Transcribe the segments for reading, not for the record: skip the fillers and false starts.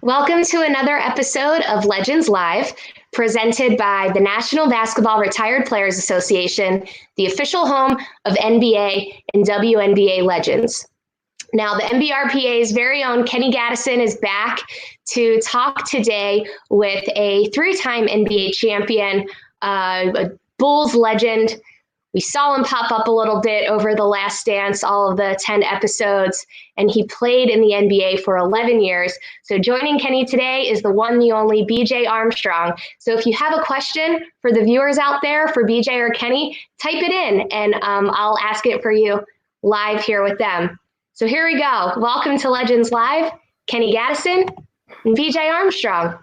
Welcome to another episode of Legends Live, presented by the National Basketball Retired Players Association, the official home of NBA and WNBA legends. Now, the NBRPA's very own Kenny Gattison is back to talk today with a three-time NBA champion, a Bulls legend. We saw him pop up a little bit over The Last Dance, all of the 10 episodes, and he played in the NBA for 11 years. So joining Kenny today is the one, the only BJ Armstrong. So if you have a question for the viewers out there, for BJ or Kenny, type it in, and I'll ask it for you live here with them. So here we go. Welcome to Legends Live, Kenny Gattison and BJ Armstrong.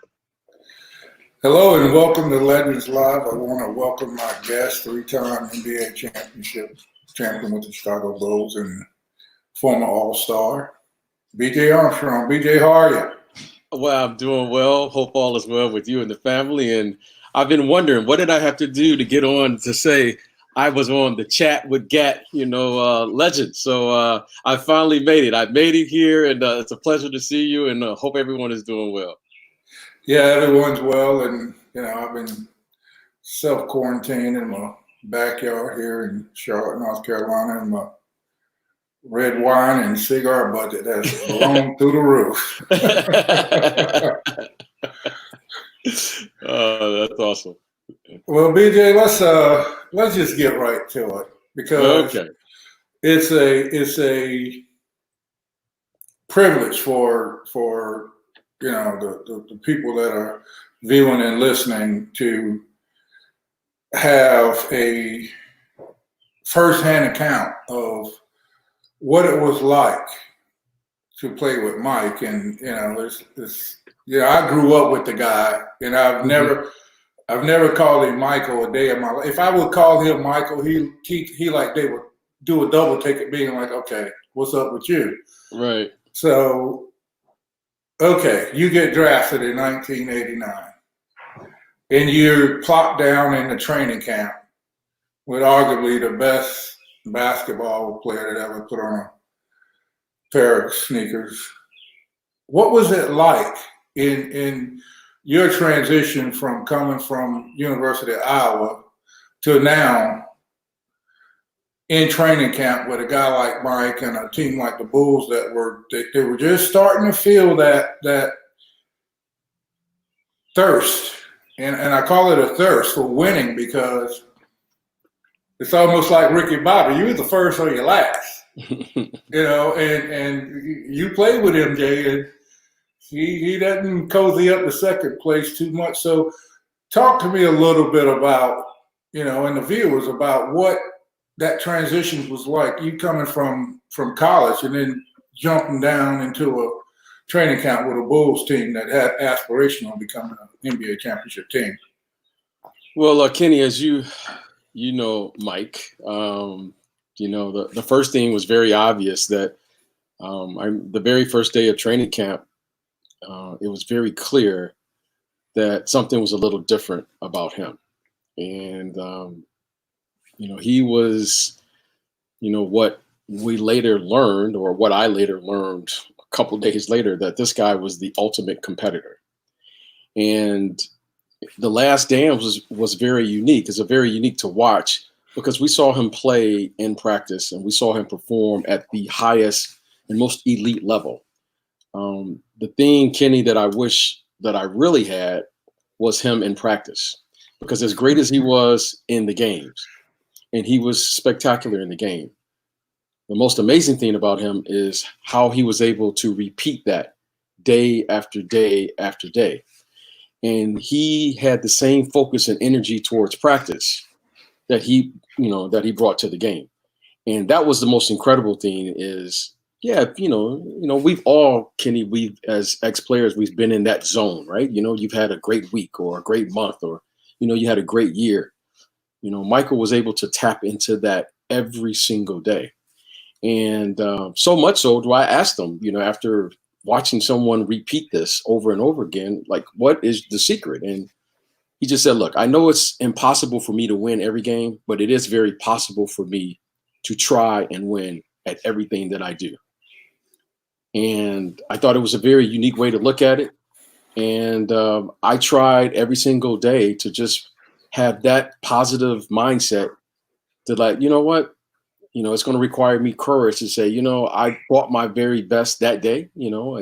Hello and welcome to Legends Live. I want to welcome my guest, three-time NBA championship champion with the Chicago Bulls and former All-Star, BJ Armstrong. BJ, how are you? Well, I'm doing well. Hope all is well with you and the family. And I've been wondering, what did I have to do to get on to say I was on the chat with Gat, legend. So I finally made it. I made it here, and it's a pleasure to see you, and hope everyone is doing well. Yeah, everyone's well, and I've been self-quarantined in my backyard here in Charlotte, North Carolina, and my red wine and cigar budget has blown through the roof. Oh, that's awesome. Well, BJ, let's just get right to it, because it's a privilege for the people that are viewing and listening to have a firsthand account of what it was like to play with Mike. And I grew up with the guy, and I've never called him Michael a day of my life. If I would call him Michael, he like they would do a double take at being like, okay, what's up with you? Right. So, okay, you get drafted in 1989, and you're plopped down in the training camp with arguably the best basketball player that ever put on a pair of sneakers. What was it like in your transition from coming from University of Iowa to now in training camp with a guy like Mike and a team like the Bulls that were just starting to feel that thirst, and I call it a thirst for winning, because it's almost like Ricky Bobby. You were the first or your last, and you played with MJ, and he doesn't cozy up the second place too much. So talk to me a little bit about, and the viewers, about what that transition was like, you coming from college and then jumping down into a training camp with a Bulls team that had aspiration on becoming an NBA championship team. Well, Kenny, as you know, Mike, the first thing was very obvious that the very first day of training camp, it was very clear that something was a little different about him. And, he was, what we later learned, or what I later learned a couple of days later, that this guy was the ultimate competitor. And The Last Dance was very unique. It's very unique to watch, because we saw him play in practice, and we saw him perform at the highest and most elite level. The thing, Kenny, that I wish that I really had was him in practice, because as great as he was in the games, and he was spectacular in the game, the most amazing thing about him is how he was able to repeat that day after day after day. And he had the same focus and energy towards practice that he brought to the game. And that was the most incredible thing is, we've all, Kenny, as ex-players, we've been in that zone, right? You've had a great week or a great month, or, you had a great year. Michael was able to tap into that every single day. And so much so, do I ask him, after watching someone repeat this over and over again, like, what is the secret? And he just said, look, I know it's impossible for me to win every game, but it is very possible for me to try and win at everything that I do. And I thought it was a very unique way to look at it. And I tried every single day to just have that positive mindset to like, you know what, it's going to require me courage to say, I brought my very best that day.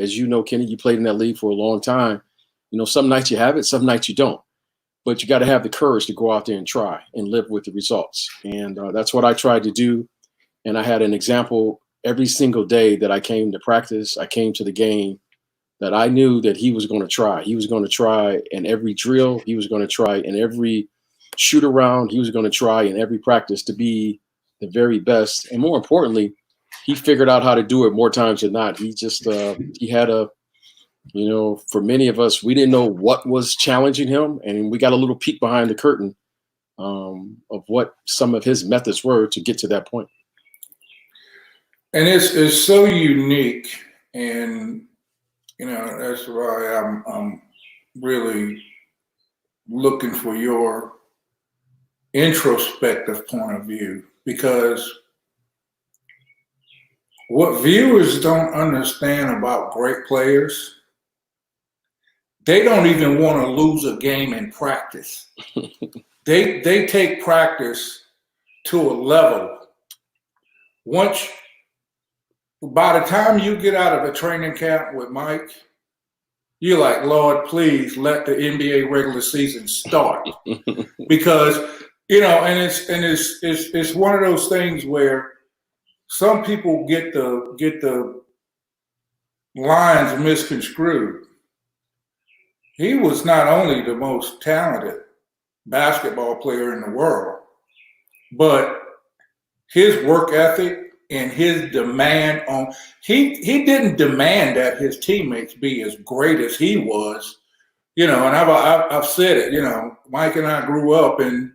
As you know, Kenny, you played in that league for a long time. Some nights you have it, some nights you don't. But you got to have the courage to go out there and try and live with the results. And that's what I tried to do. And I had an example every single day that I came to practice, I came to the game, that I knew that he was going to try. He was going to try in every drill. He was going to try in every shoot around. He was going to try in every practice to be the very best. And more importantly, he figured out how to do it more times than not. He just, he had a, for many of us, we didn't know what was challenging him. And we got a little peek behind the curtain of what some of his methods were to get to that point. And it's so unique. And, that's why I'm really looking for your introspective point of view, because what viewers don't understand about great players, they don't even want to lose a game in practice. They take practice to a level. By the time you get out of a training camp with Mike, you're like, Lord, please let the NBA regular season start. Because, and it's one of those things where some people get the lines misconstrued. He was not only the most talented basketball player in the world, but his work ethic and his demand on he didn't demand that his teammates be as great as he was, and I've said it, Mike and I grew up, and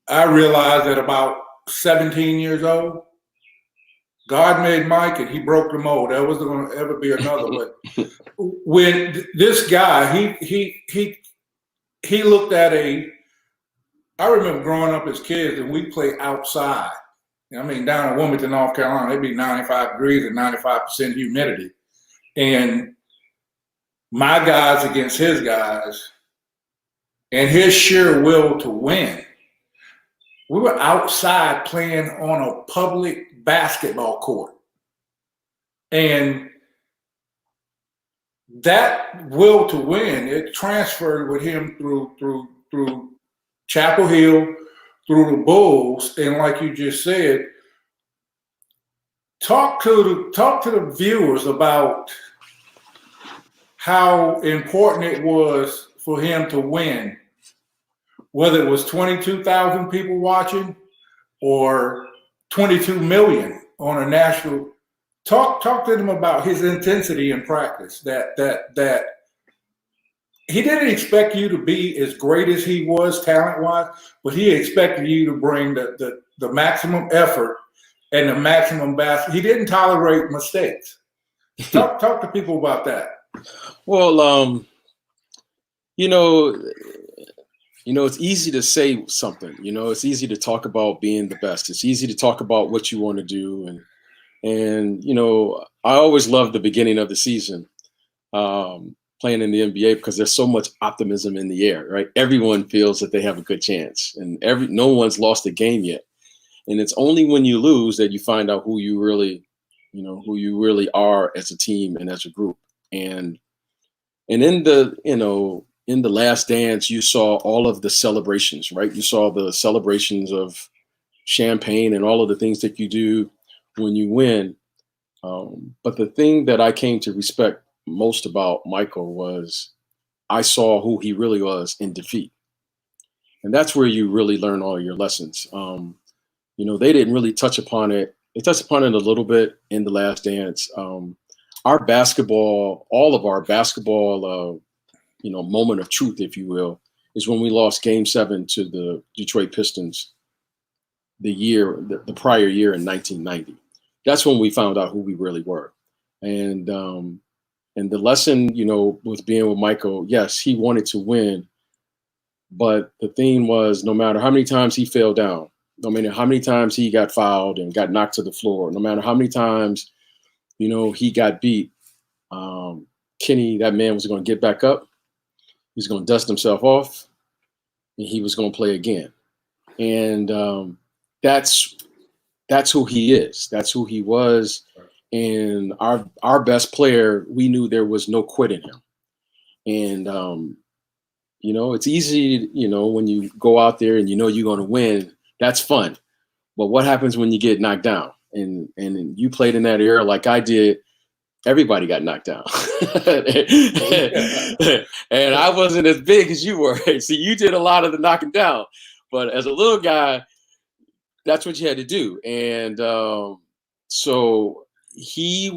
I realized that about 17 years old, God made Mike and he broke the mold. There wasn't going to ever be another one. When this guy, he looked at I remember growing up as kids and we play outside. Down in Wilmington, North Carolina, it'd be 95 degrees and 95% humidity. And my guys against his guys and his sheer will to win. We were outside playing on a public basketball court. And that will to win, it transferred with him through Chapel Hill, through the Bulls, and like you just said, talk to the viewers about how important it was for him to win, whether it was 22,000 people watching or 22 million on a national. Talk to them about his intensity in practice. That he didn't expect you to be as great as he was talent-wise, but he expected you to bring the maximum effort and the maximum basket. He didn't tolerate mistakes. Talk to people about that. Well, it's easy to say something. It's easy to talk about being the best. It's easy to talk about what you want to do, and I always loved the beginning of the season. Playing in the NBA because there's so much optimism in the air, right? Everyone feels that they have a good chance, and no one's lost a game yet. And it's only when you lose that you find out who you really are as a team and as a group. And in the Last Dance, you saw all of the celebrations, right? You saw the celebrations of champagne and all of the things that you do when you win. But the thing that I came to respect most about Michael was I saw who he really was in defeat. And that's where you really learn all your lessons. They didn't really touch upon it. They touched upon it a little bit in The Last Dance. All of our basketball, moment of truth, if you will, is when we lost Game 7 to the Detroit Pistons the prior year in 1990. That's when we found out who we really were. And the lesson, with being with Michael, yes, he wanted to win, but the theme was no matter how many times he fell down, no matter how many times he got fouled and got knocked to the floor, no matter how many times, he got beat, Kenny, that man was going to get back up. He was going to dust himself off, and he was going to play again. And that's who he is. That's who he was. And our best player, we knew there was no quit in him. And it's easy, when you go out there and you're going to win, that's fun. But what happens when you get knocked down? And you played in that era like I did. Everybody got knocked down. And I wasn't as big as you were. So you did a lot of the knocking down. But as a little guy, that's what you had to do. And so he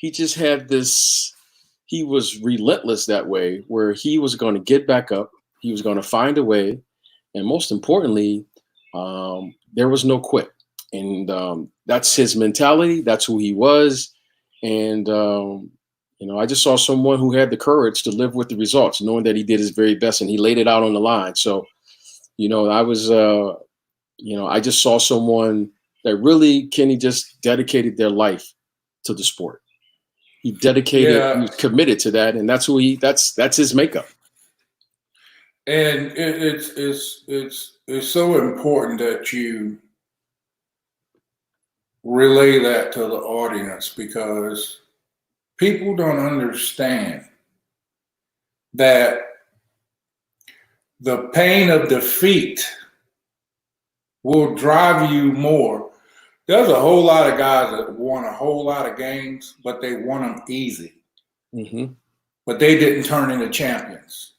just had this, he was relentless that way, where he was going to get back up. He was going to find a way. And most importantly, there was no quit. And that's his mentality. That's who he was. And, I just saw someone who had the courage to live with the results, knowing that he did his very best and he laid it out on the line. So, I was, I just saw someone that really, Kenny, just dedicated their life to the sport. He dedicated, he was committed to that. And that's who that's his makeup. And it's so important that you relay that to the audience, because people don't understand that the pain of defeat will drive you more. There's a whole lot of guys that won a whole lot of games, but they won them easy. Mm-hmm. But they didn't turn into champions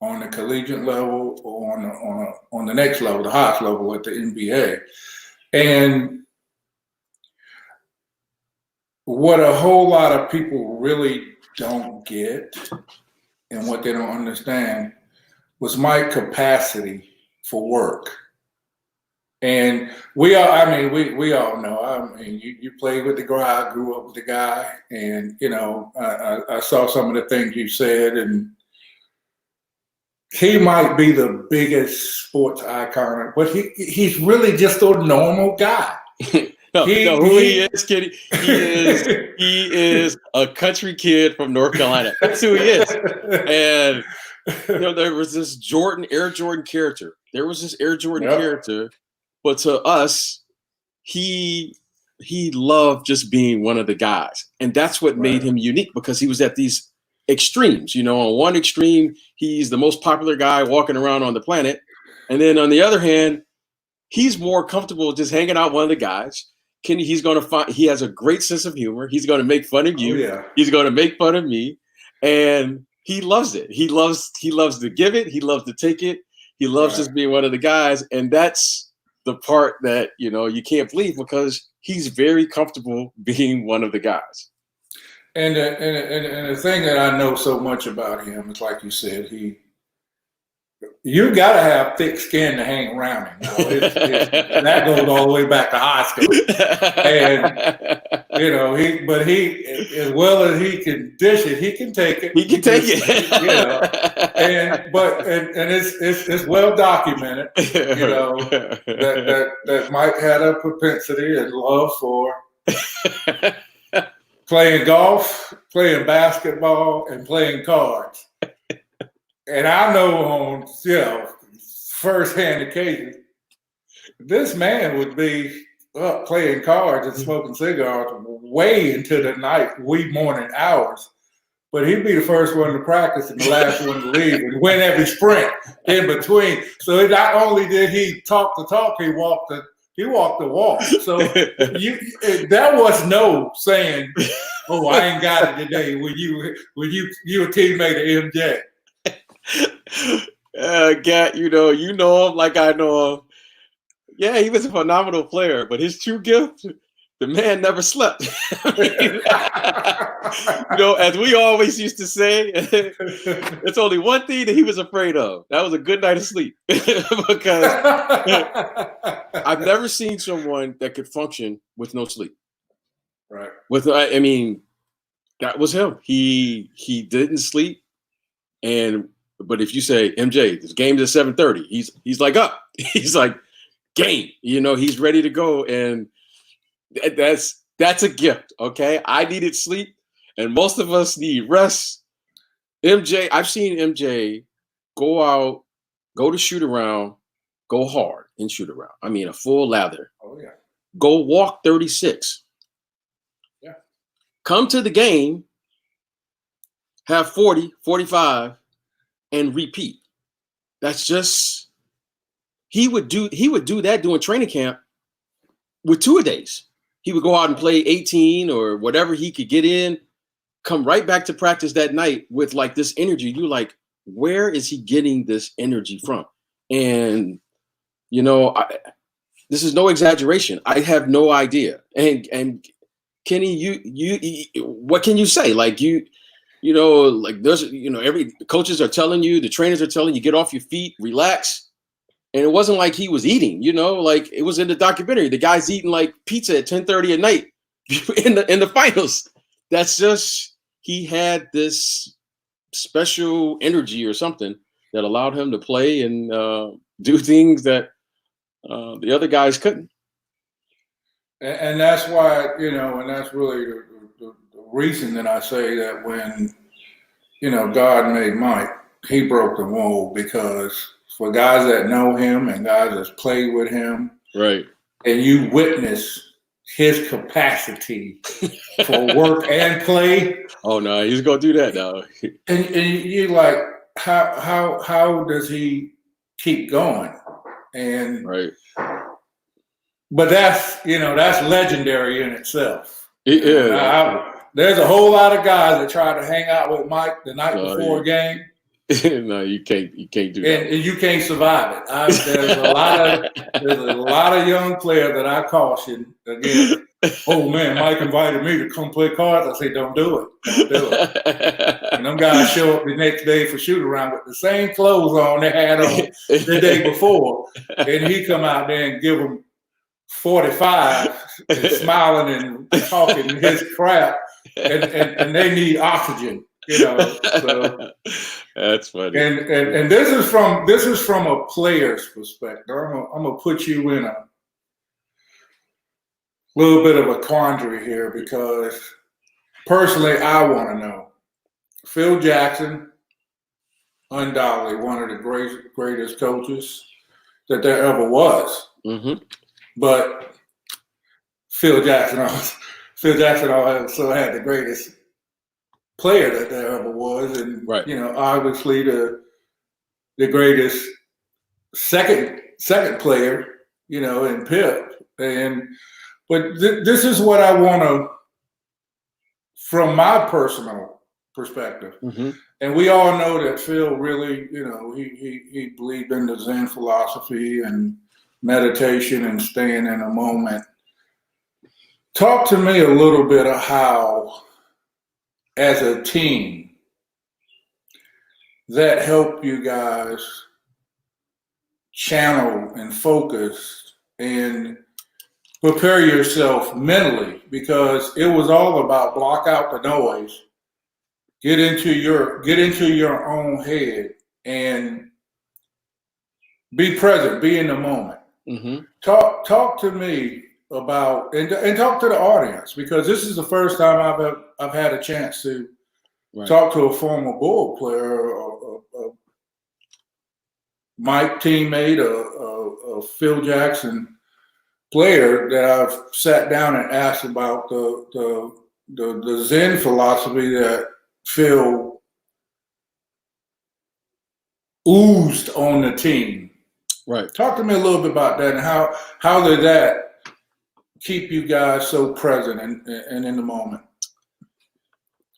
on the collegiate level or on the next level, the highest level at the NBA. And what a whole lot of people really don't get and what they don't understand was my capacity for work. And we all know, you played with the guy, I grew up with the guy, and, I saw some of the things you said, and he might be the biggest sports icon, but he's really just a normal guy. Who he is, Kenny? He is a country kid from North Carolina. That's who he is. And there was this Air Jordan character. Character, but to us, he loved just being one of the guys, and that's what made him unique, because he was at these extremes. On one extreme, he's the most popular guy walking around on the planet, and then on the other hand, he's more comfortable just hanging out with one of the guys. Kenny, he has a great sense of humor. He's going to make fun of you. Oh, yeah. He's going to make fun of me. And he loves it. He loves to give it. He loves to take it. He loves just being one of the guys. And that's the part that, you can't believe, because he's very comfortable being one of the guys. And the thing that I know so much about him is, like you said, you got to have thick skin to hang around him. That goes all the way back to high school. And, he, as well as he can dish it, he can take it. He can take it. And it's well documented, that Mike had a propensity and love for playing golf, playing basketball, and playing cards. And I know on, first-hand occasions, this man would be up playing cards and smoking cigars way into the wee morning hours. But he'd be the first one to practice and the last one to leave, and win every sprint in between. So not only did he talk the talk, he walked the walk. So there was no saying, "Oh, I ain't got it today." When you a teammate of MJ. Gat, you know him like I know him. Yeah, he was a phenomenal player, but his true gift, the man never slept. As we always used to say, it's only one thing that he was afraid of. That was a good night of sleep. Because I've never seen someone that could function with no sleep. Right. That was him. He didn't sleep. But if you say, MJ, this game's at 7:30, he's like up. He's like, game. He's ready to go. And that's a gift, okay? I needed sleep. And most of us need rest. MJ, I've seen MJ go out, go to shoot around, go hard and shoot around. I mean, a full lather. Oh, yeah. Go walk 36. Yeah. Come to the game, have 40, 45, and repeat. That's just, he would do that during training camp with 2-a-days. He would go out and play 18 or whatever he could get in, come right back to practice that night with like this energy. You're like, where is he getting this energy from? And, you know, this is no exaggeration. I have no idea. And Kenny, you what can you say? Like you know, like there's, you know, every coaches are telling you, the trainers are telling you, get off your feet, relax. And it wasn't like he was eating, you know, like it was in the documentary. The guy's eating like pizza at 10:30 at night in the finals. That's just, he had this special energy or something that allowed him to play and do things that the other guys couldn't. And that's why, you know, and that's really the reason that I say that when, you know, God made Mike, he broke the mold, because for guys that know him and guys that's played with him, right, and you witness his capacity for work and play. Oh no, he's gonna do that now. and you're like, how does he keep going? And right. But that's, you know, that's legendary in itself. It is. There's a whole lot of guys that try to hang out with Mike the night before a game. No, you can't do that. And you can't survive it. There's a lot of young players that I caution again. Oh man, Mike invited me to come play cards. I say, don't do it. Don't do it. And them guys show up the next day for shoot around with the same clothes on they had on the day before. And he come out there and give them 45 and smiling and talking his crap. And they need oxygen. You know, so that's funny. And this is from a player's perspective. I'm gonna put you in a little bit of a quandary here, because personally I want to know. Phil Jackson, undoubtedly one of the greatest coaches that there ever was. Mm-hmm. But Phil Jackson also had the greatest player that there ever was, and right. You know, obviously the greatest second player, you know, in Pip. But this is what I want to, from my personal perspective. Mm-hmm. And we all know that Phil really, you know, he believed in the Zen philosophy and meditation and staying in a moment. Talk to me a little bit of how, as a team, that helped you guys channel and focus and prepare yourself mentally, because it was all about block out the noise, get into your own head and be present, be in the moment. Mm-hmm. Talk to me about, and talk to the audience, because this is the first time I've had a chance to talk to a former Bull player, a Mike teammate, a Phil Jackson player, that I've sat down and asked about the Zen philosophy that Phil oozed on the team. Right. Talk to me a little bit about that, and how did that keep you guys so present and in the moment?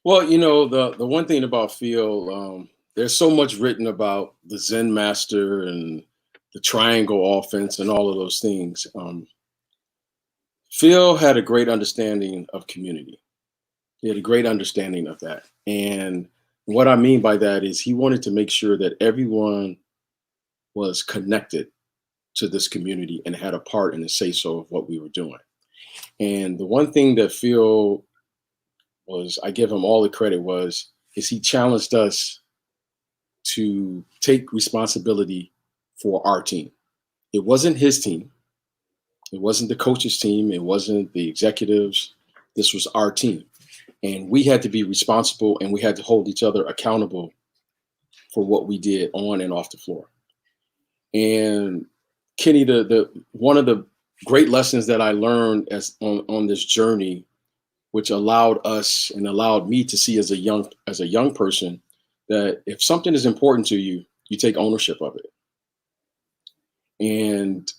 Well, you know, the one thing about Phil, there's so much written about the Zen master and the triangle offense and all of those things. Phil had a great understanding of community. He had a great understanding of that. And what I mean by that is he wanted to make sure that everyone was connected to this community and had a part in the say-so of what we were doing. And the one thing that Phil was, I give him all the credit, is he challenged us to take responsibility for our team. It wasn't his team. It wasn't the coach's team. It wasn't the executives. This was our team. And we had to be responsible, and we had to hold each other accountable for what we did on and off the floor. And Kenny, the one of the great lessons that I learned on this journey, which allowed us and allowed me to see as a young person, that if something is important to you, you take ownership of it. And,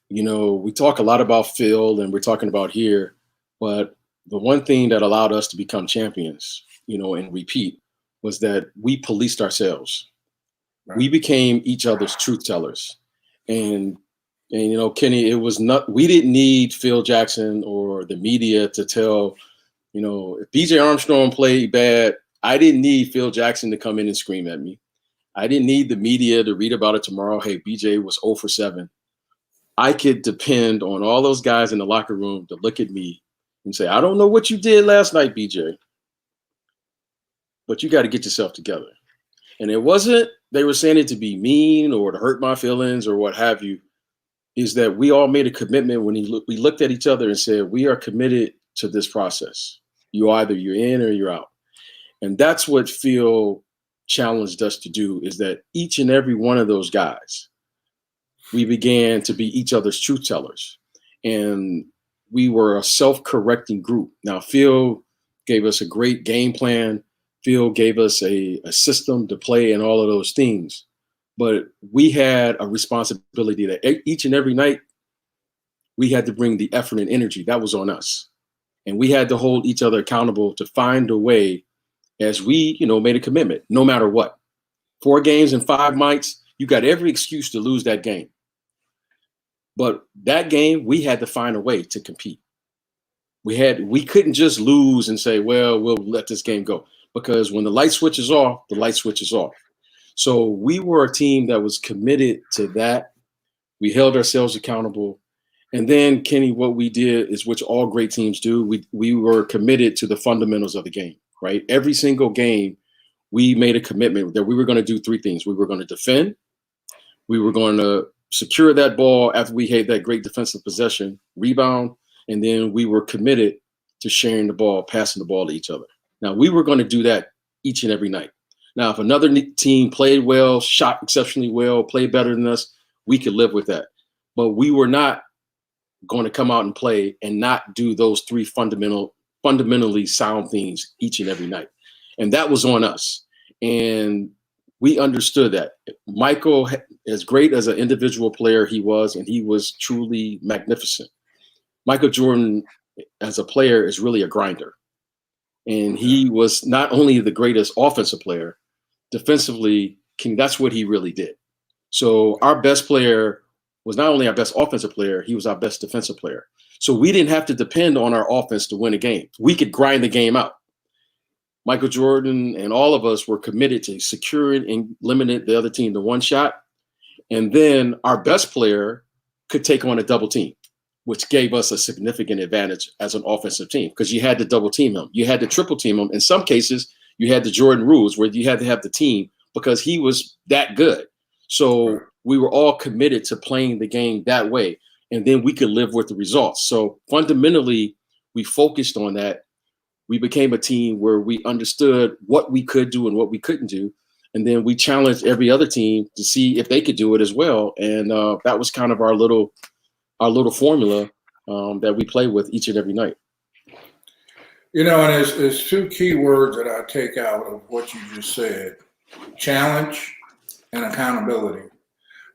you know, we talk a lot about Phil, and we're talking about here, but the one thing that allowed us to become champions, you know, and repeat, was that we policed ourselves. Right. We became each other's truth tellers. And you know, Kenny, it was not, we didn't need Phil Jackson or the media to tell, you know, if BJ Armstrong played bad, I didn't need Phil Jackson to come in and scream at me. I didn't need the media to read about it tomorrow. Hey, BJ was 0 for 7. I could depend on all those guys in the locker room to look at me and say, I don't know what you did last night, BJ, but you got to get yourself together. And it wasn't, they were saying it to be mean or to hurt my feelings or what have you, is that we all made a commitment when we looked at each other and said, we are committed to this process. You're in or you're out. And that's what Phil challenged us to do, is that each and every one of those guys, we began to be each other's truth tellers. And we were a self-correcting group. Now, Phil gave us a great game plan. Phil gave us a system to play and all of those things. But we had a responsibility that each and every night we had to bring the effort and energy. That was on us. And we had to hold each other accountable to find a way, as we, you know, made a commitment, no matter what. 4 games in 5 nights, you got every excuse to lose that game. But that game, we had to find a way to compete. We couldn't just lose and say, well, we'll let this game go. Because when the light switches off, the light switches off. So we were a team that was committed to that. We held ourselves accountable. And then, Kenny, what we did is, which all great teams do, we were committed to the fundamentals of the game, right? Every single game, we made a commitment that we were going to do 3 things. We were going to defend. We were going to secure that ball after we had that great defensive possession, rebound, and then we were committed to sharing the ball, passing the ball to each other. Now, we were going to do that each and every night. Now, if another team played well, shot exceptionally well, played better than us, we could live with that. But we were not going to come out and play and not do those 3 fundamentally sound things each and every night. And that was on us. And we understood that. Michael, as great as an individual player he was, and he was truly magnificent, Michael Jordan as a player is really a grinder. And he was not only the greatest offensive player, defensively, that's what he really did. So our best player was not only our best offensive player, he was our best defensive player. So we didn't have to depend on our offense to win a game. We could grind the game out. Michael Jordan and all of us were committed to securing and limiting the other team to 1 shot. And then our best player could take on a double team, which gave us a significant advantage as an offensive team, because you had to double team him. You had to triple team him. In some cases, you had the Jordan rules where you had to have the team because he was that good. So we were all committed to playing the game that way. And then we could live with the results. So fundamentally, we focused on that. We became a team where we understood what we could do and what we couldn't do. And then we challenged every other team to see if they could do it as well. And that was kind of our little formula that we play with each and every night. You know, and there's 2 key words that I take out of what you just said: challenge and accountability.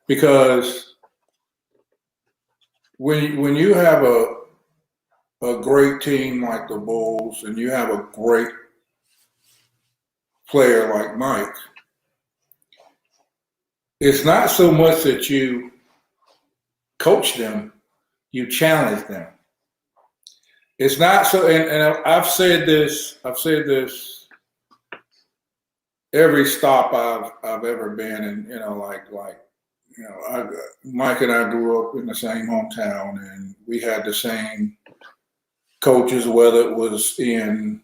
Because when you have a great team like the Bulls and you have a great player like Mike, it's not so much that you coach them, you challenge them. It's not so, and I've said this every stop I've ever been in, you know, Mike and I grew up in the same hometown, and we had the same coaches, whether it was in,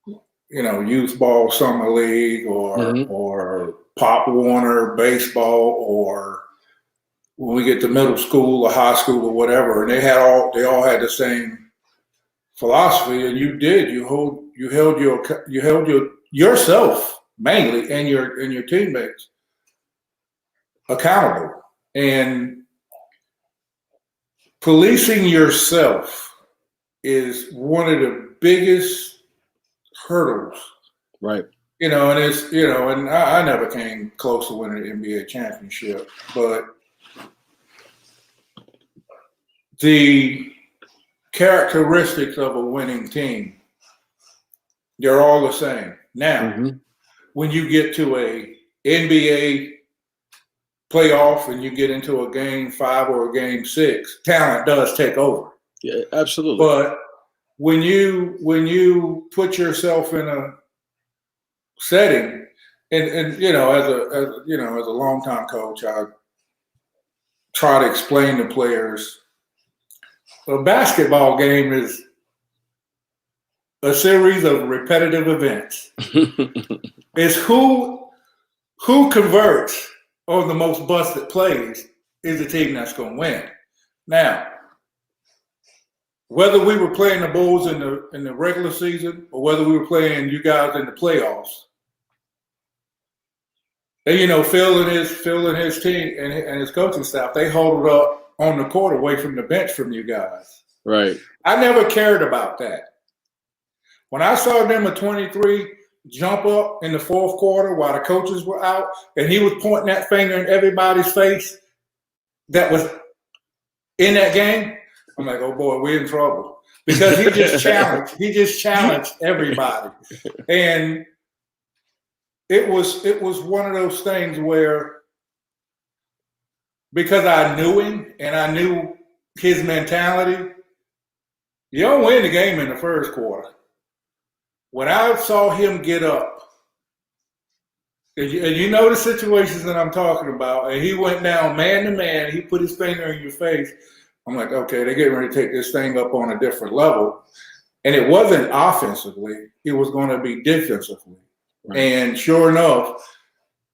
you know, youth ball, summer league, or Pop Warner baseball, or when we get to middle school or high school or whatever, and they all had the same philosophy, and you did. You held yourself mainly and your teammates accountable, and policing yourself is one of the biggest hurdles. Right. And it's, and I never came close to winning the NBA championship, but the characteristics of a winning team, they're all the same. Now, when you get to a NBA playoff and you get into a game 5 or a game 6, talent does take over. Yeah, absolutely. But when you put yourself in a setting, and as a longtime coach, I try to explain to players, a basketball game is a series of repetitive events. It's who converts on the most busted plays is the team that's going to win. Now, whether we were playing the Bulls in the regular season or whether we were playing you guys in the playoffs, and Phil and his team and his coaching staff, they hold it up on the court away from the bench from you guys. Right. I never cared about that. When I saw them at 23 jump up in the fourth quarter while the coaches were out, and he was pointing that finger in everybody's face that was in that game, I'm like, oh boy, we're in trouble. Because he just challenged everybody. And it was one of those things where, because I knew him and I knew his mentality, you don't win the game in the first quarter. When I saw him get up, and you know the situations that I'm talking about, and he went down man to man, he put his finger in your face, I'm like, okay, they're getting ready to take this thing up on a different level. And it wasn't offensively, it was going to be defensively. Right. And sure enough,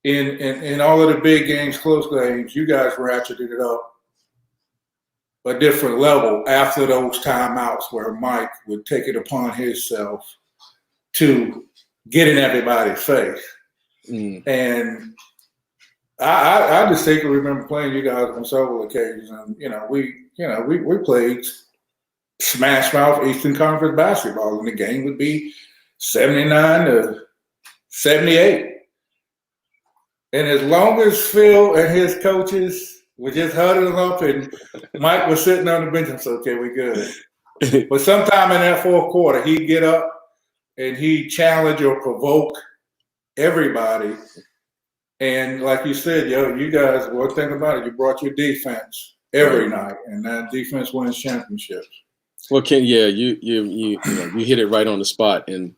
in all of the big games, close games, you guys ratcheted it up a different level after those timeouts where Mike would take it upon himself to get in everybody's face. And I distinctly remember playing you guys on several occasions, and we played smash mouth Eastern Conference basketball, and the game would be 79-78. And as long as Phil and his coaches were just huddling up and Mike was sitting on the bench, and said, okay, we good. But sometime in that fourth quarter, he'd get up and he'd challenge or provoke everybody. And like you said, you guys, one thing about it, you brought your defense every night, and that defense wins championships. Well, Ken, yeah, you hit it right on the spot. And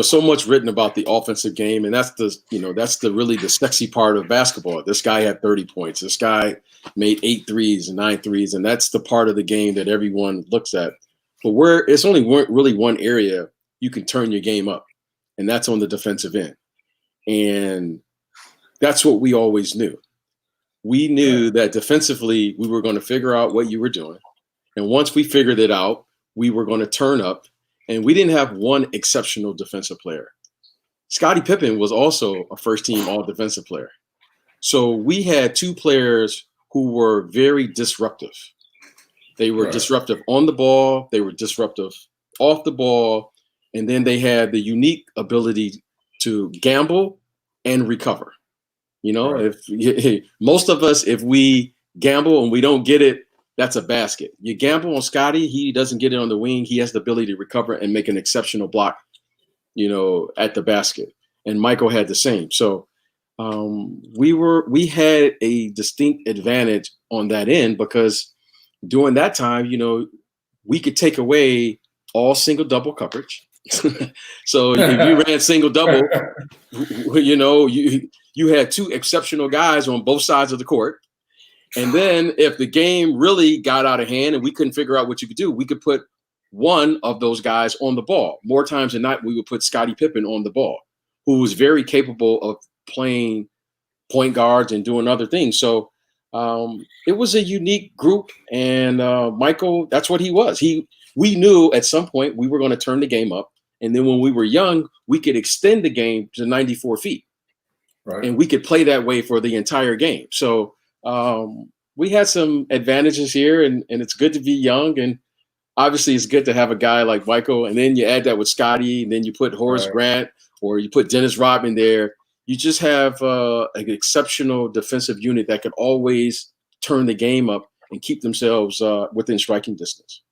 so much written about the offensive game, and that's the really the sexy part of basketball. This guy had 30 points. This guy made 8 threes and 9 threes, and that's the part of the game that everyone looks at. But it's only really one area you can turn your game up, and that's on the defensive end. And that's what we always knew. We knew that defensively we were going to figure out what you were doing, and once we figured it out, we were going to turn up. And we didn't have one exceptional defensive player. Scottie Pippen was also a first-team all-defensive player. So we had 2 players who were very disruptive. They were disruptive on the ball. They were disruptive off the ball. And then they had the unique ability to gamble and recover. If most of us, if we gamble and we don't get it, that's a basket. You gamble on Scottie, he doesn't get it on the wing. He has the ability to recover and make an exceptional block, at the basket. And Michael had the same. So we had a distinct advantage on that end, because during that time, we could take away all single double coverage. So if you ran single double, you had 2 exceptional guys on both sides of the court. And then if the game really got out of hand and we couldn't figure out what you could do, we could put one of those guys on the ball. More times than not, we would put Scottie Pippen on the ball, who was very capable of playing point guards and doing other things. So it was a unique group. And Michael, that's what he was. we knew at some point we were going to turn the game up. And then when we were young, we could extend the game to 94 feet. Right. And we could play that way for the entire game. So we had some advantages here, and it's good to be young. And obviously it's good to have a guy like Michael. And then you add that with Scotty, and then you put Horace Grant or you put Dennis Rodman there. You just have an exceptional defensive unit that could always turn the game up and keep themselves within striking distance.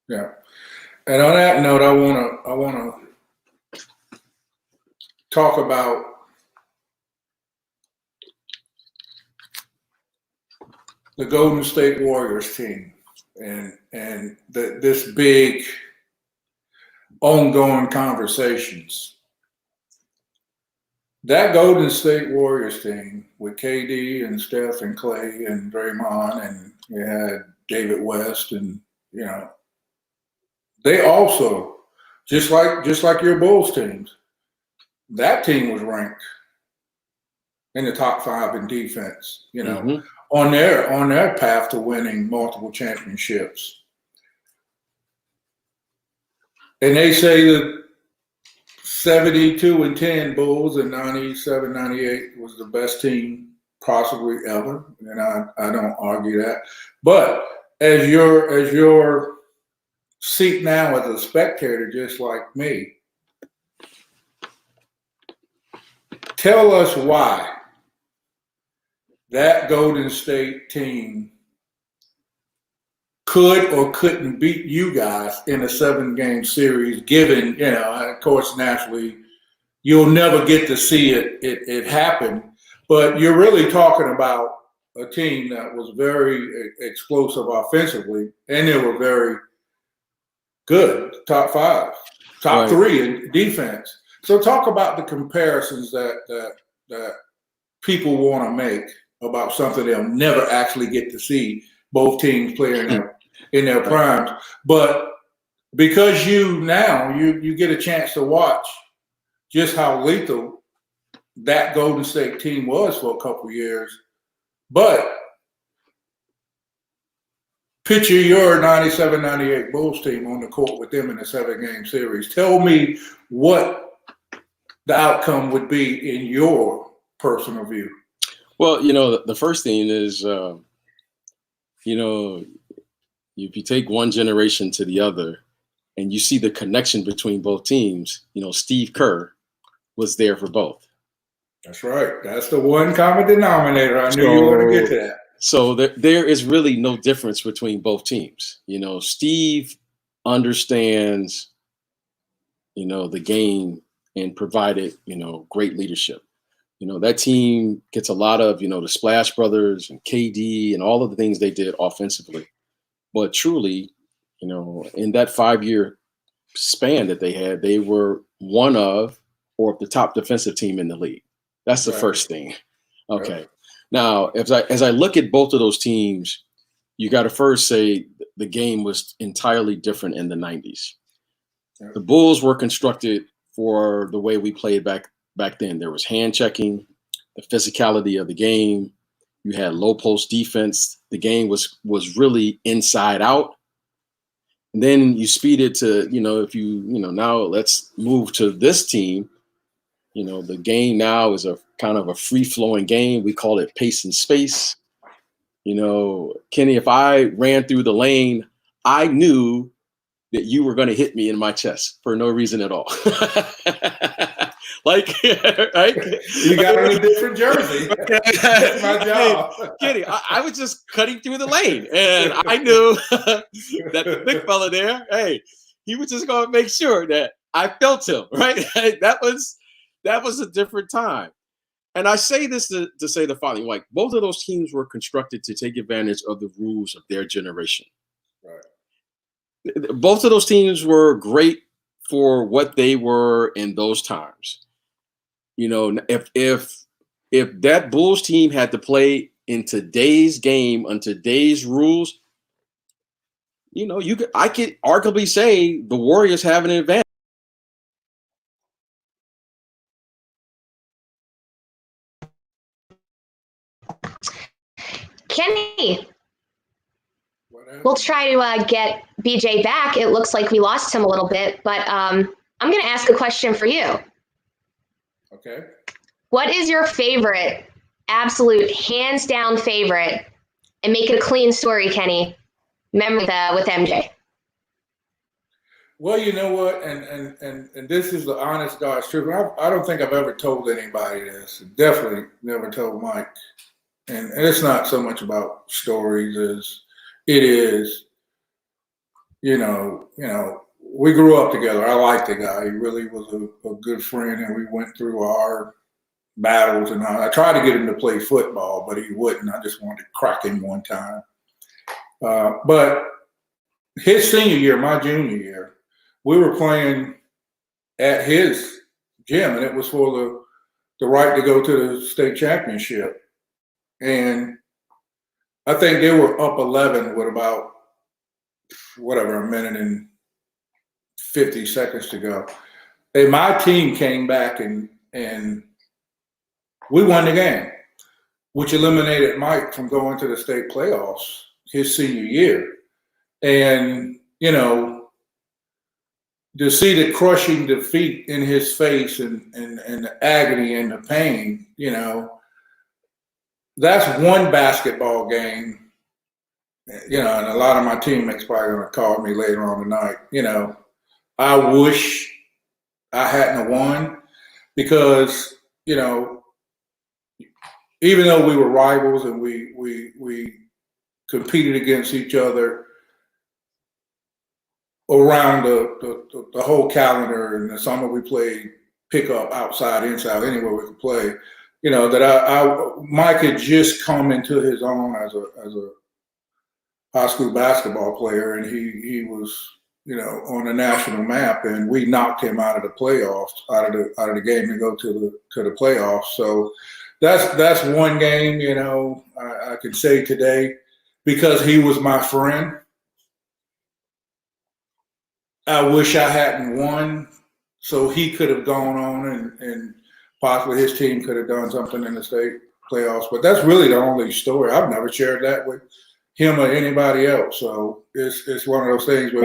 Yeah. And on that note, I wanna talk about the Golden State Warriors team and this big ongoing conversations. That Golden State Warriors team with KD and Steph and Klay and Draymond, and you had David West, and they also, just like your Bulls teams, that team was ranked in the top 5 in defense, on their path to winning multiple championships. And they say that 72-10 Bulls and 97-98 was the best team possibly ever, and I don't argue that. But as your seat now as a spectator, just like me, tell us why that Golden State team could or couldn't beat you guys in a 7-game series, given, of course, naturally, you'll never get to see it happen. But you're really talking about a team that was very explosive offensively, and they were very good, top 5, top 3 in defense. So talk about the comparisons that people want to make about something they'll never actually get to see both teams play in their primes. But because you get a chance to watch just how lethal that Golden State team was for a couple of years. But picture your 97-98 Bulls team on the court with them in a 7-game series. Tell me what the outcome would be in your personal view. Well, the first thing is, if you take one generation to the other and you see the connection between both teams, Steve Kerr was there for both. That's right. That's the one common denominator. I knew you were going to get to that. So there is really no difference between both teams. Steve understands, the game and provided, great leadership. That team gets a lot of, the Splash Brothers and KD and all of the things they did offensively. But truly, in that 5-year span that they had, they were one of or the top defensive team in the league. That's the first thing. Okay. Now, as I look at both of those teams, you got to first say the game was entirely different in the 90s. The Bulls were constructed for the way we played back then. There was hand checking, the physicality of the game. You had low post defense. The game was really inside out. And then you speed it to, now let's move to this team. The game now is a kind of a free flowing game. We call it pace and space. Kenny, if I ran through the lane, I knew that you were going to hit me in my chest for no reason at all. Right? You got on a different jersey. That's my job. Kenny, I was just cutting through the lane, and I knew that the big fella there, he was just going to make sure that I felt him, right? That was a different time. And I say this to say the following, like both of those teams were constructed to take advantage of the rules of their generation. Right. Both of those teams were great for what they were in those times. If that Bulls team had to play in today's game on today's rules, I could arguably say the Warriors have an advantage. Kenny. What we'll try to get BJ back. It looks like we lost him a little bit, but I'm going to ask a question for you. Okay. What is your favorite, absolute, hands down favorite, and make it a clean story, Kenny, memory with MJ? Well, you know what, and this is the honest God's truth. I don't think I've ever told anybody this. Definitely never told Mike. And it's not so much about stories as it is, you know, we grew up together. I liked the guy. He really was a good friend, and we went through our battles. And I tried to get him to play football, but he wouldn't. I just wanted to crack him one time. But his senior year, my junior year, we were playing at his gym, and it was for the right to go to the state championship. And I think they were up 11 with about, a minute and 50 seconds to go. And my team came back and we won the game, which eliminated Mike from going to the state playoffs his senior year. And, to see the crushing defeat in his face and the agony and the pain, that's one basketball game, and a lot of my teammates probably going to call me later on tonight. I wish I hadn't won because, even though we were rivals and we competed against each other around the whole calendar. In the summer we played pickup, outside, inside, anywhere we could play. That Mike had just come into his own as a high school basketball player, and he was on the national map, and we knocked him out of the playoffs, out of the game to go to the playoffs. So that's one game I can say today, because he was my friend. I wish I hadn't won, so he could have gone on and possibly his team could have done something in the state playoffs. But that's really the only story. I've never shared that with him or anybody else. So it's one of those things where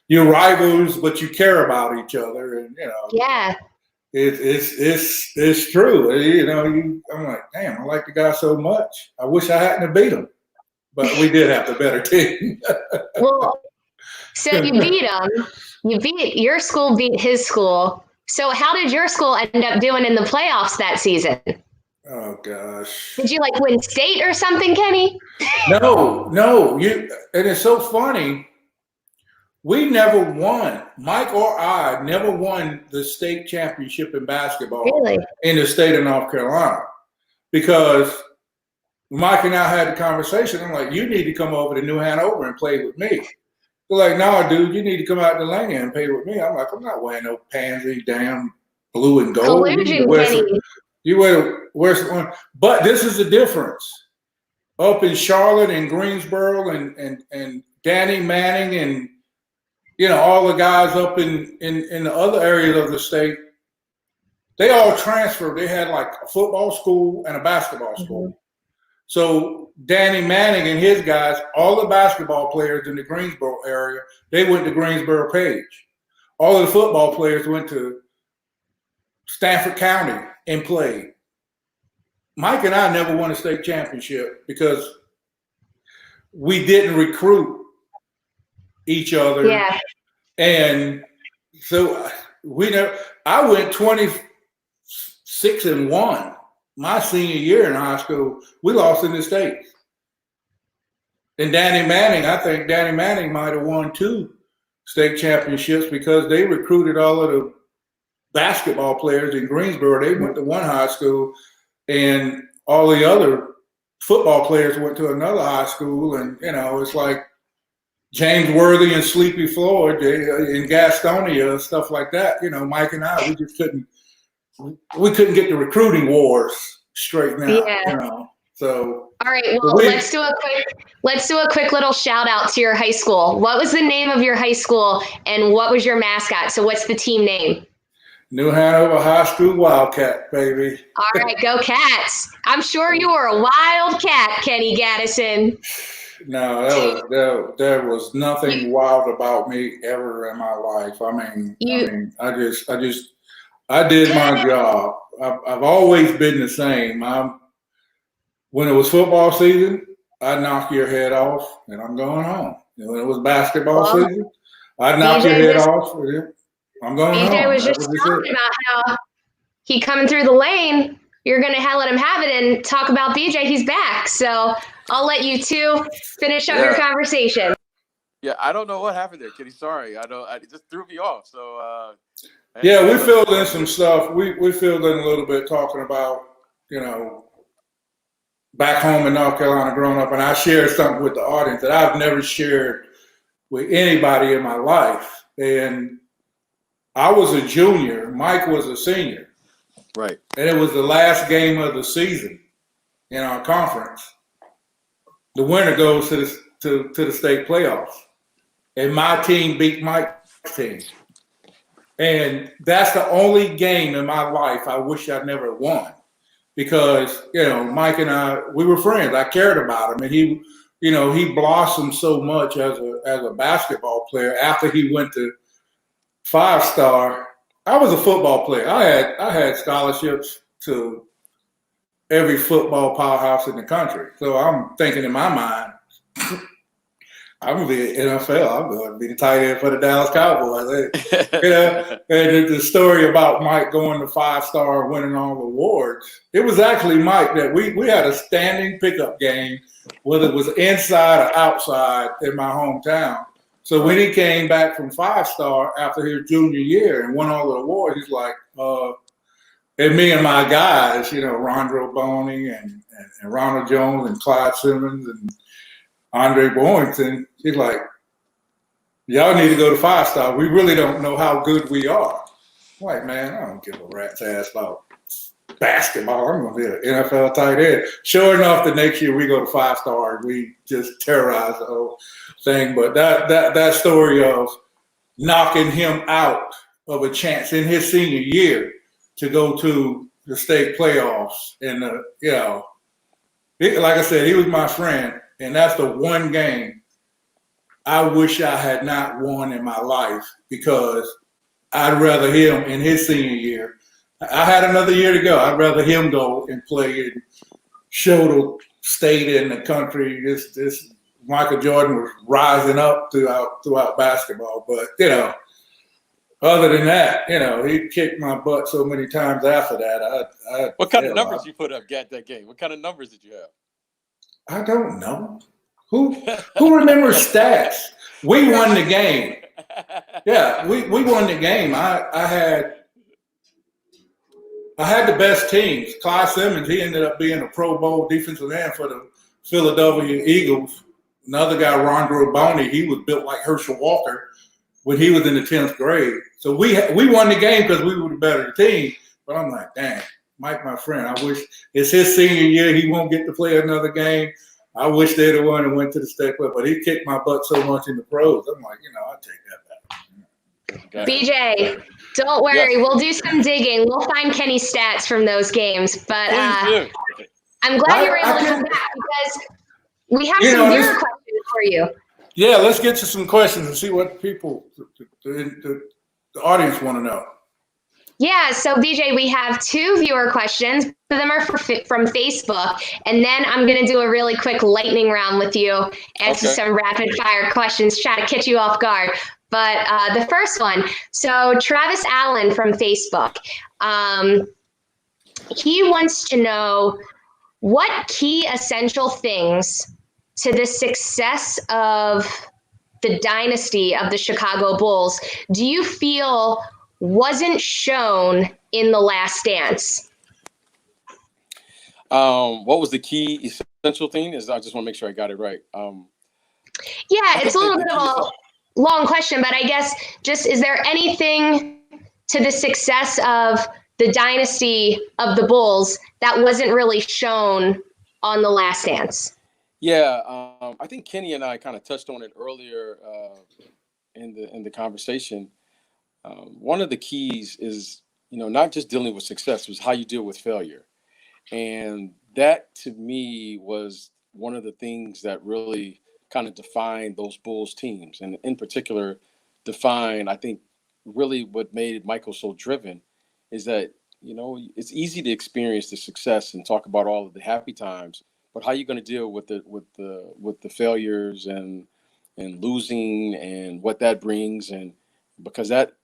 you're rivals, but you care about each other, and Yeah. It's true. I'm like, damn, I like the guy so much. I wish I hadn't have beat him, but we did have the better team. Well, so you beat him. Your school beat his school. So how did your school end up doing in the playoffs that season? Oh gosh. Did you win state or something, Kenny? No. And it's so funny. We never won. Mike or I never won the state championship in basketball in the state of North Carolina, because Mike and I had the conversation. I'm like, you need to come over to New Hanover and play with me. They're like, no, dude, you need to come out to Lania and play with me. I'm like, I'm not wearing no pansy damn blue and gold. Collusion, You wear some, but this is the difference. Up in Charlotte and Greensboro and Danny Manning and all the guys up in the other areas of the state, they all transferred. They had like a football school and a basketball school. Mm-hmm. So Danny Manning and his guys, all the basketball players in the Greensboro area, they went to Greensboro Page. All of the football players went to Stanford County and played. Mike and I never won a state championship because we didn't recruit each other. Yeah. And so I went 26-1 my senior year in high school. We lost in the state. And I think Danny Manning might have won 2 state championships because they recruited all of the basketball players in Greensboro. They went to one high school, and all the other football players went to another high school. And, it's like James Worthy and Sleepy Floyd in Gastonia, stuff like that. Mike and I, we just couldn't get the recruiting wars straightened out. Yeah. So all right, well, let's do a quick little shout out to your high school. What was the name of your high school, and what was your mascot? So what's the team name? New Hanover High School Wildcat, baby. All right, go Cats. I'm sure you were a wild cat, Kenny Gattison. No, there was nothing wild about me ever in my life. I did my job. I've always been the same. When it was football season, I'd knock your head off and I'm going home. And when it was basketball season, I'd knock your head off. I'm going home. BJ was just talking about how he coming through the lane. You're going to let him have it and talk about BJ. He's back. So I'll let you two finish up your conversation. Yeah, I don't know what happened there, Kitty. Sorry. It just threw me off. So, yeah, we filled in some stuff. We filled in a little bit talking about, back home in North Carolina growing up. And I shared something with the audience that I've never shared with anybody in my life. And I was a junior. Mike was a senior. Right. And it was the last game of the season in our conference. The winner goes to the state playoffs. And my team beat Mike's team. And that's the only game in my life I wish I'd never won. Because, Mike and I, we were friends. I cared about him. And he blossomed so much as a basketball player after he went to 5-star. I was a football player. I had scholarships to every football powerhouse in the country. So I'm thinking in my mind, I'm gonna be in the NFL. I'm going to be the tight end for the Dallas Cowboys. And the story about Mike going to 5-star, winning all the awards. It was actually Mike that we had a standing pickup game, whether it was inside or outside in my hometown. So when he came back from 5-star after his junior year and won all the awards, he's like, and me and my guys, Rondro Boney and Ronald Jones and Clyde Simmons and Andre Boynton, he's like, y'all need to go to 5-star. We really don't know how good we are. I'm like, man, I don't give a rat's ass about basketball. I'm going to be an NFL tight end. Sure enough, the next year we go to 5-star and we just terrorize the whole thing. But that story of knocking him out of a chance in his senior year to go to the state playoffs and like I said, he was my friend, and that's the one game I wish I had not won in my life because I'd rather him in his senior year. I had another year to go. I'd rather him go and play and show the state and the country. This Michael Jordan was rising up throughout basketball, but other than that, he kicked my butt so many times after that. What kind of numbers you put up at that game? What kind of numbers did you have? I don't know. Who remembers stats? We won the game. Yeah, we won the game. I had the best teams. Clyde Simmons, he ended up being a Pro Bowl defensive end for the Philadelphia Eagles. Another guy, Rondro Boney, he was built like Herschel Walker when he was in the 10th grade. So we won the game because we were the better team. But I'm like, dang, Mike, my friend, I wish it's his senior year. He won't get to play another game. I wish they'd have won and went to the state play, but he kicked my butt so much in the pros. I'm like, I'll take that back. BJ, don't worry. Yes. We'll do some digging. We'll find Kenny's stats from those games. But I'm glad you were able to come back because we have some viewer questions for you. Yeah, let's get to some questions and see what people, the audience want to know. Yeah, so BJ, we have 2 viewer questions. Both of them are from Facebook, and then I'm going to do a really quick lightning round with you, answer some rapid fire questions, try to catch you off guard. But the first one, so Travis Allen from Facebook, he wants to know what key essential things to the success of the dynasty of the Chicago Bulls do you feel wasn't shown in The Last Dance? What was the key essential thing? I just want to make sure I got it right. Yeah, it's a little bit of a long question, but I guess just is there anything to the success of the dynasty of the Bulls that wasn't really shown on The Last Dance? Yeah, I think Kenny and I kind of touched on it earlier in the conversation. One of the keys is, not just dealing with success, was how you deal with failure. And that to me was one of the things that really kind of defined those Bulls teams, and in particular, I think, really what made Michael so driven is that, it's easy to experience the success and talk about all of the happy times, but how are you going to deal with the failures and losing and what that brings, and because that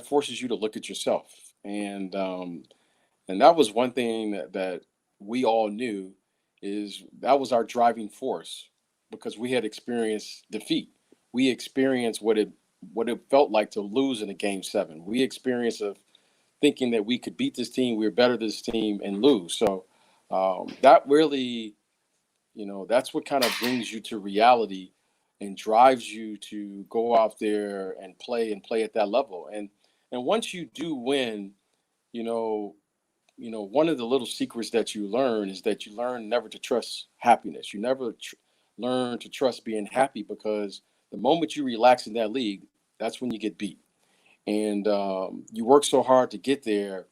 forces you to look at yourself, and that was one thing that we all knew, is that was our driving force, because we had experienced defeat. We experienced what it felt like to lose in a game seven. We experienced of thinking that we could beat this team, we were better than this team, and lose. So that really, that's what kind of brings you to reality and drives you to go out there and play at that level. And once you do win, you know, one of the little secrets that you learn is that you learn never to trust happiness. You never learn to trust being happy, because the moment you relax in that league, that's when you get beat. And you work so hard to get there,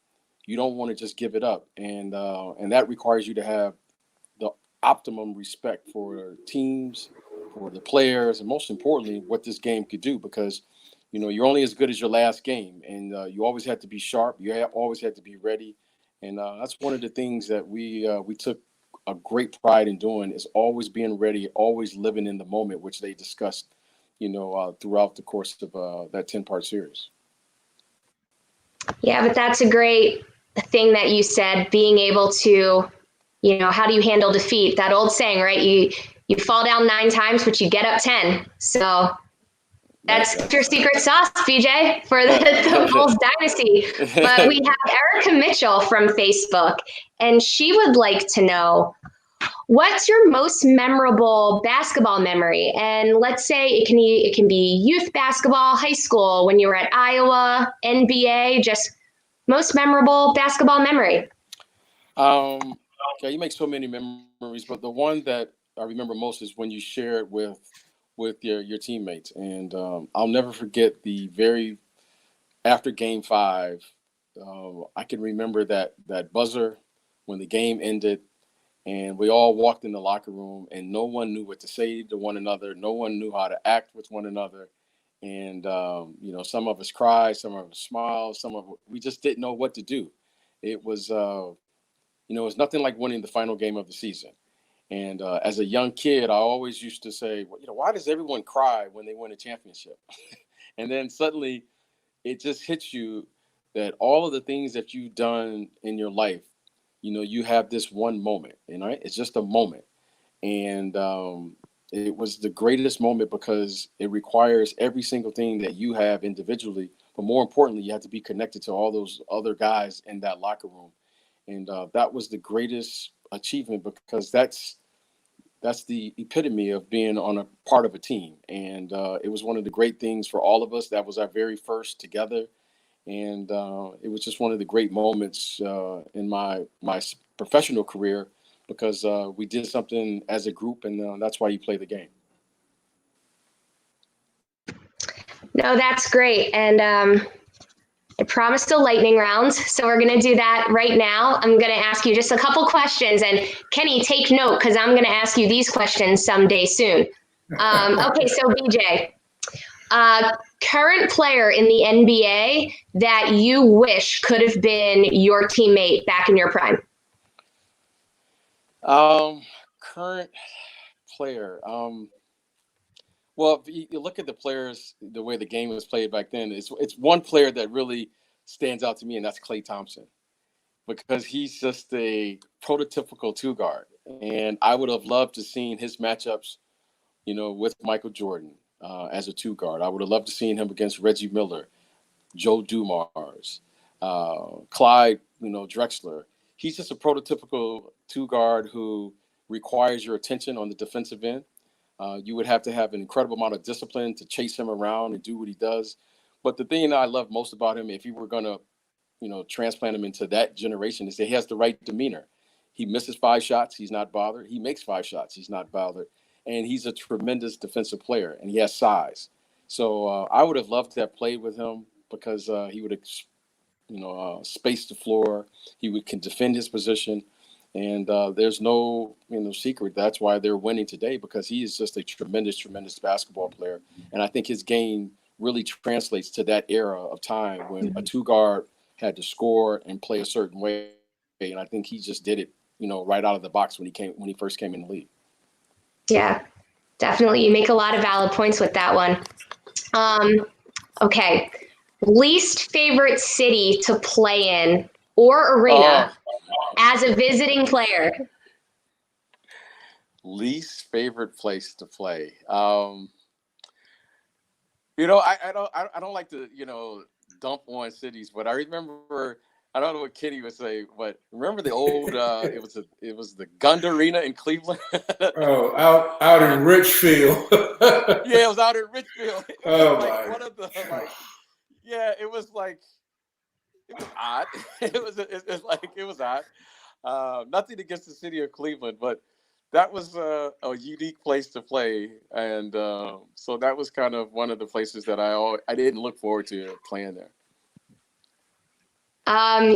you don't want to just give it up. And that requires you to have the optimum respect for teams, for the players, and most importantly, what this game could do, because you're only as good as your last game, and you always have to be sharp. Always have to be ready, and that's one of the things that we took a great pride in doing, is always being ready, always living in the moment, which they discussed, throughout the course of that 10-part series. Yeah, but that's a great thing that you said, being able to, how do you handle defeat? That old saying, right? You fall down 9 times, but you get up 10. So that's your secret sauce, BJ, for the Bulls dynasty. But we have Erica Mitchell from Facebook, and she would like to know, what's your most memorable basketball memory? And let's say it can be youth basketball, high school, when you were at Iowa, NBA, just most memorable basketball memory. Yeah, you make so many memories, but the one that I remember most is when you share it with your teammates. And I'll never forget the very after game 5. I can remember that buzzer when the game ended, and we all walked in the locker room, and no one knew what to say to one another. No one knew how to act with one another. And, some of us cried, some of us smiled, we just didn't know what to do. It was, it was nothing like winning the final game of the season. And as a young kid, I always used to say, well, why does everyone cry when they win a championship? And then suddenly it just hits you that all of the things that you've done in your life, you have this one moment, it's just a moment. And it was the greatest moment, because it requires every single thing that you have individually. But more importantly, you have to be connected to all those other guys in that locker room. And that was the greatest achievement, because that's the epitome of being on a part of a team. And it was one of the great things for all of us. That was our very first together. And it was just one of the great moments in my professional career, because we did something as a group, and that's why you play the game. No, that's great. And I promised a lightning round, so we're going to do that right now. I'm going to ask you just a couple questions, and Kenny, take note, because I'm going to ask you these questions someday soon. Okay, so BJ, current player in the NBA that you wish could have been your teammate back in your prime? Current player. Well, if you look at the players, the way the game was played back then, it's one player that really stands out to me, and that's Klay Thompson, because he's just a prototypical 2 guard. And I would have loved to seen his matchups, with Michael Jordan as a 2 guard. I would have loved to seen him against Reggie Miller, Joe Dumars, Clyde, Drexler. He's just a prototypical 2 guard who requires your attention on the defensive end. You would have to have an incredible amount of discipline to chase him around and do what he does. But the thing that I love most about him, if you were going to, transplant him into that generation, is that he has the right demeanor. He misses 5 shots, he's not bothered. He makes 5 shots, he's not bothered. And he's a tremendous defensive player, and he has size. So I would have loved to have played with him, because he would have, space the floor. Can defend his position. And there's no secret. That's why they're winning today, because he is just a tremendous basketball player. And I think his game really translates to that era of time when a two guard had to score and play a certain way. And I think he just did it, right out of the box when he first came in the league. Yeah, definitely. You make a lot of valid points with that one. Okay. Least favorite city to play in or arena as a visiting player? Least favorite place to play. I don't like to, dump on cities, but I remember, I don't know what Kenny would say, but remember the old it was the Gund Arena in Cleveland. out in Richfield. Yeah, it was out in Richfield. It was one of the yeah, it was odd. It was odd. Nothing against the city of Cleveland, but that was a unique place to play, and so that was kind of one of the places that I didn't look forward to playing there.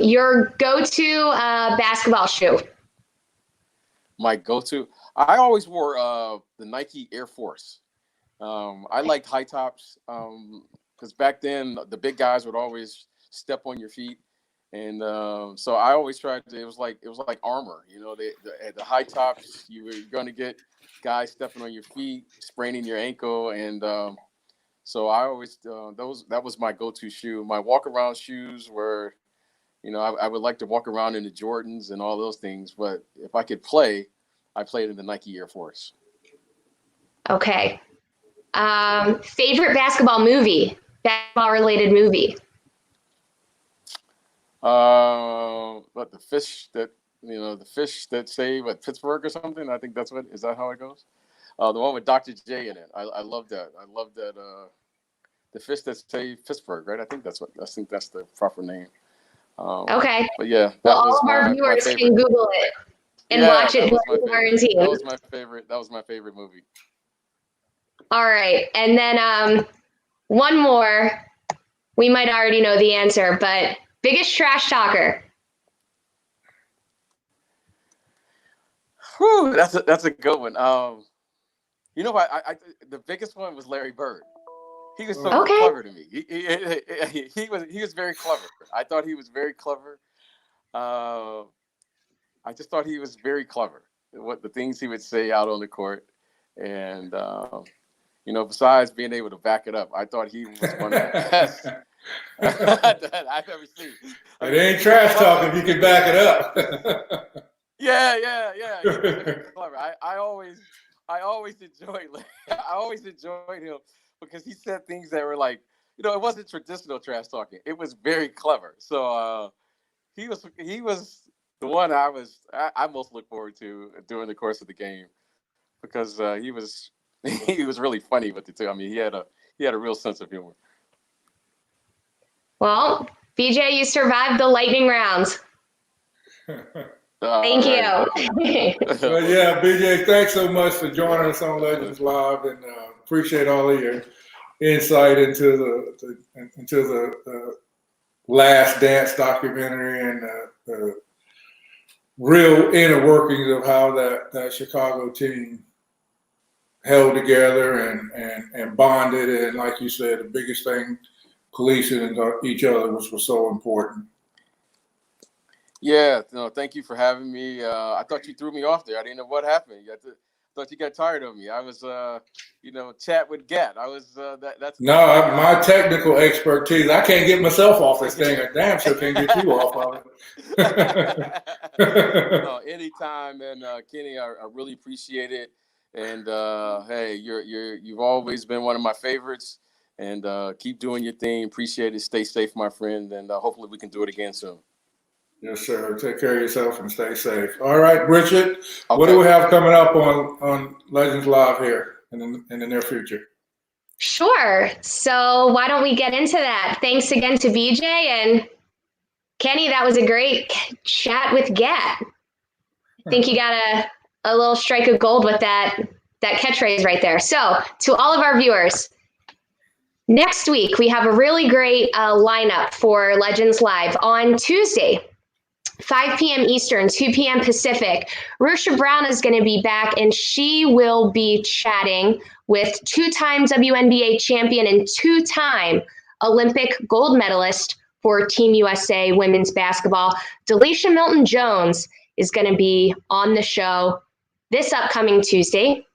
Your go-to basketball shoe? My go-to, I always wore the Nike Air Force. I liked high tops because back then the big guys would always step on your feet, and so I always tried to. It was like armor, the high tops. You were going to get guys stepping on your feet, spraining your ankle, and so I always that was my go-to shoe. My walk-around shoes were, I would like to walk around in the Jordans and all those things, but if I could play, I played in the Nike Air Force. Okay. Favorite basketball related movie? But the fish that say Pittsburgh or something. I think is that how it goes? The one with Dr. J in it. I love that. I love that. The fish that say Pittsburgh, right? I think that's the proper name. Okay. But yeah, all of our viewers can Google it and watch it. That was my favorite. That was my favorite movie. All right, and then one more. We might already know the answer, but biggest trash talker? Whew, that's a good one. The biggest one was Larry Bird. He was so clever to me. He was very clever. I thought he was very clever. I just thought he was very clever. What the things he would say out on the court, and besides being able to back it up, I thought he was one of the best that I've ever seen. It ain't trash talk if you can back it up. Yeah. He was very clever. I always enjoyed him because he said things that were like, it wasn't traditional trash talking. It was very clever. So he was the one I most look forward to during the course of the game, because he was really funny with it too. I mean, he had a real sense of humor. Well, BJ, you survived the lightning rounds. Thank you. Well, yeah, BJ, thanks so much for joining us on Legends Live, and appreciate all of your insight into the Last Dance documentary and the real inner workings of how that Chicago team held together and bonded, and like you said, the biggest thing, policing each other, which was so important. Yeah, thank you for having me. I thought you threw me off there. I didn't know what happened. I thought you got tired of me. I was, chat with Gatt. I was, that's. No, my technical expertise. I can't get myself off this thing. I damn sure can't get you off of it. Anytime, and Kenny, I really appreciate it. And hey, you've always been one of my favorites. And keep doing your thing. Appreciate it. Stay safe, my friend. And hopefully we can do it again soon. Yes, sir. Take care of yourself and stay safe. All right, Richard, what do we have coming up on Legends Live here in the near future? Sure. So why don't we get into that? Thanks again to BJ and Kenny. That was a great chat with Gatt. I think you got a little strike of gold with that catchphrase right there. So to all of our viewers, next week we have a really great lineup for Legends Live on Tuesday. 5 p.m. Eastern, 2 p.m. Pacific. Rusha Brown is going to be back, and she will be chatting with two-time WNBA champion and two-time Olympic gold medalist for Team USA women's basketball. Delisha Milton-Jones is going to be on the show this upcoming Tuesday.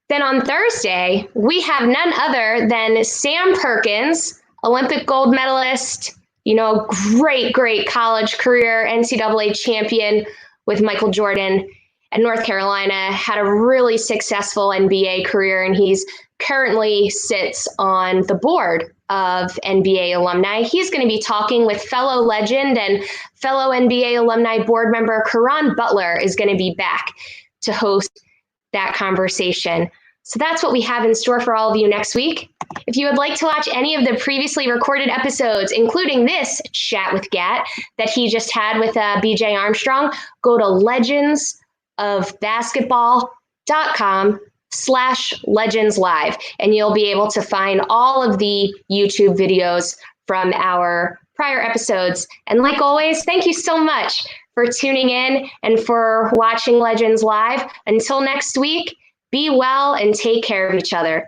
Then on Thursday, we have none other than Sam Perkins, Olympic gold medalist, great college career, NCAA champion with Michael Jordan at North Carolina, had a really successful NBA career, and he's currently sits on the board of NBA alumni. He's going to be talking with fellow legend and fellow NBA alumni board member Karan Butler is going to be back to host that conversation. So that's what we have in store for all of you next week. If you would like to watch any of the previously recorded episodes, including this chat with Gat that he just had with BJ Armstrong, go to legendsofbasketball.com/legendslive, and you'll be able to find all of the YouTube videos from our prior episodes. And like always, thank you so much for tuning in and for watching Legends Live. Until next week, be well and take care of each other.